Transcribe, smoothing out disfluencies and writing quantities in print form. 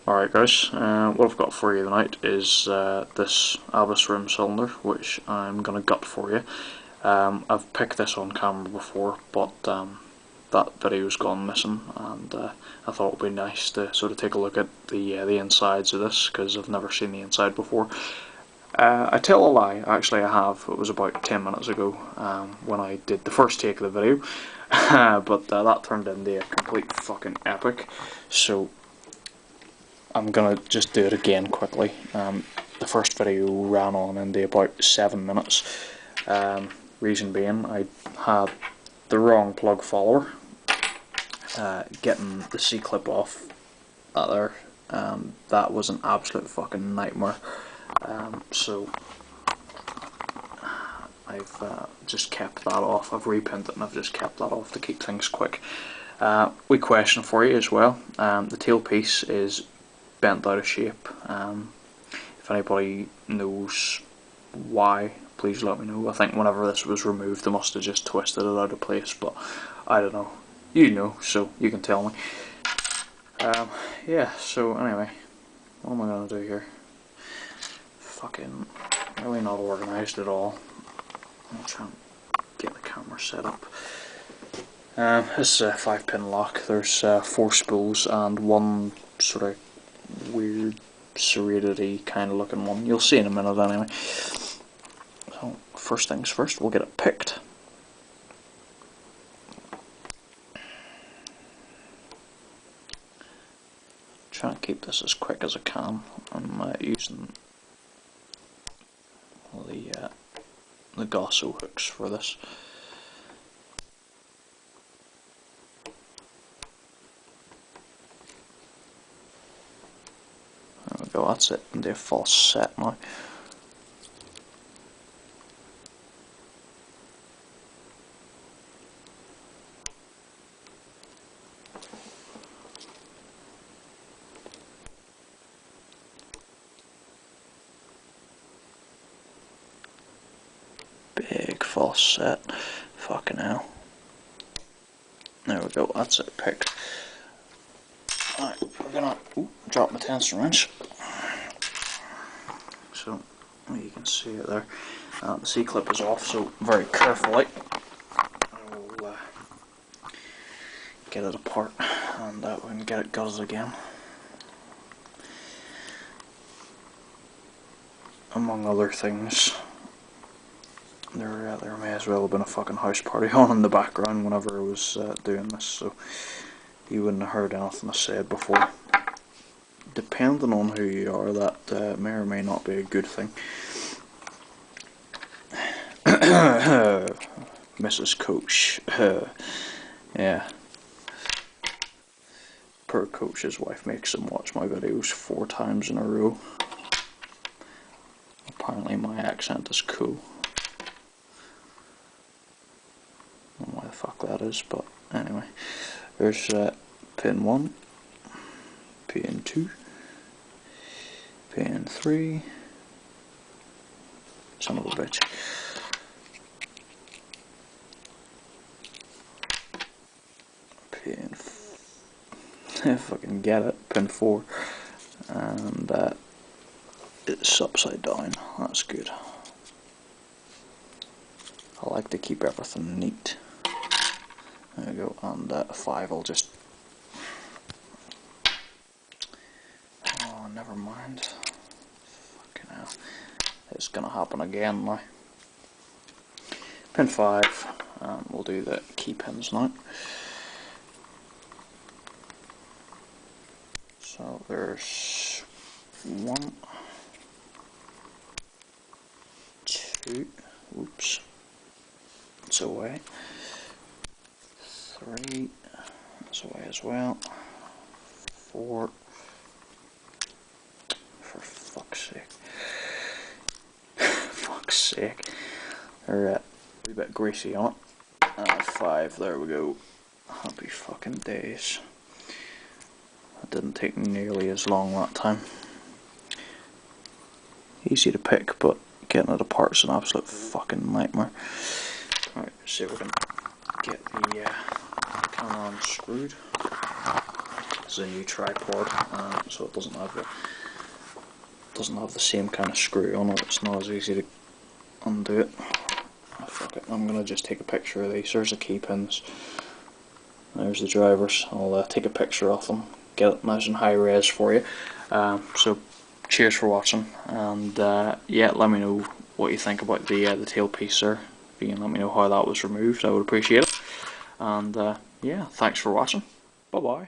Alright guys, what I've got for you tonight is this ABUS room cylinder, which I'm going to gut for you. I've picked this on camera before, but that video's gone missing, and I thought it would be nice to sort of take a look at the insides of this, because I've never seen the inside before. I tell a lie, actually I have. It was about 10 minutes ago when I did the first take of the video, but that turned into a complete fucking epic, so I'm gonna just do it again quickly. The first video ran on into about 7 minutes. Reason being, I had the wrong plug follower. Getting the C-clip off there, that was an absolute fucking nightmare. So I've just kept that off. I've repinned it and I've just kept that off to keep things quick. Wee question for you as well. The tailpiece is bent out of shape. If anybody knows why, please let me know. I think whenever this was removed they must have just twisted it out of place, but I don't know. You know, so you can tell me. Yeah, so anyway, what am I going to do here? Fucking really not organised at all. I'll try and get the camera set up. This is a 5-pin lock. There's 4 spools and one sort of weird serrated-y kind of looking one. You'll see in a minute anyway. So first things first, we'll get it picked. Try and keep this as quick as I can. I'm using the Gosso hooks for this. There we go, that's it, and they're false set now. Big false set, fucking hell. There we go, that's it picked. Right, we're gonna drop my tensor wrench. So you can see it there. The C-clip is off, so very carefully I will get it apart, and we can get it gutted again. Among other things, there may as well have been a fucking house party on in the background whenever I was doing this, so you wouldn't have heard anything I said before. Depending on who you are, that may or may not be a good thing. Mrs. Coach. Yeah. Per Coach's wife makes him watch my videos 4 times in a row. Apparently my accent is cool. I don't know why the fuck that is, but anyway. There's pin 1, pin 2, pin 3, son of a bitch. Pin if I can get it, pin 4, and it's upside down, that's good. I like to keep everything neat. There we go, and 5 I'll just... Oh, never mind. Fucking hell. It's gonna happen again now. Pin 5, we'll do the key pins now. So there's 1, 2, whoops, it's away. 3, that's away as well. 4, for fuck's sake. Fuck's sake. They're a wee bit greasy on it. 5, there we go. Happy fucking days. That didn't take nearly as long that time. Easy to pick, but getting it apart is an absolute fucking nightmare. Alright, see if we can get the camera unscrewed. This is a new tripod, so it doesn't have the same kind of screw on it. It's not as easy to undo it. Oh, fuck it. I'm gonna just take a picture of these. There's the key pins. There's the drivers. I'll take a picture of them, get it nice and high res for you. So cheers for watching, and yeah, let me know what you think about the tailpiece there. If you can let me know how that was removed, I would appreciate it. And yeah, thanks for watching. Bye bye.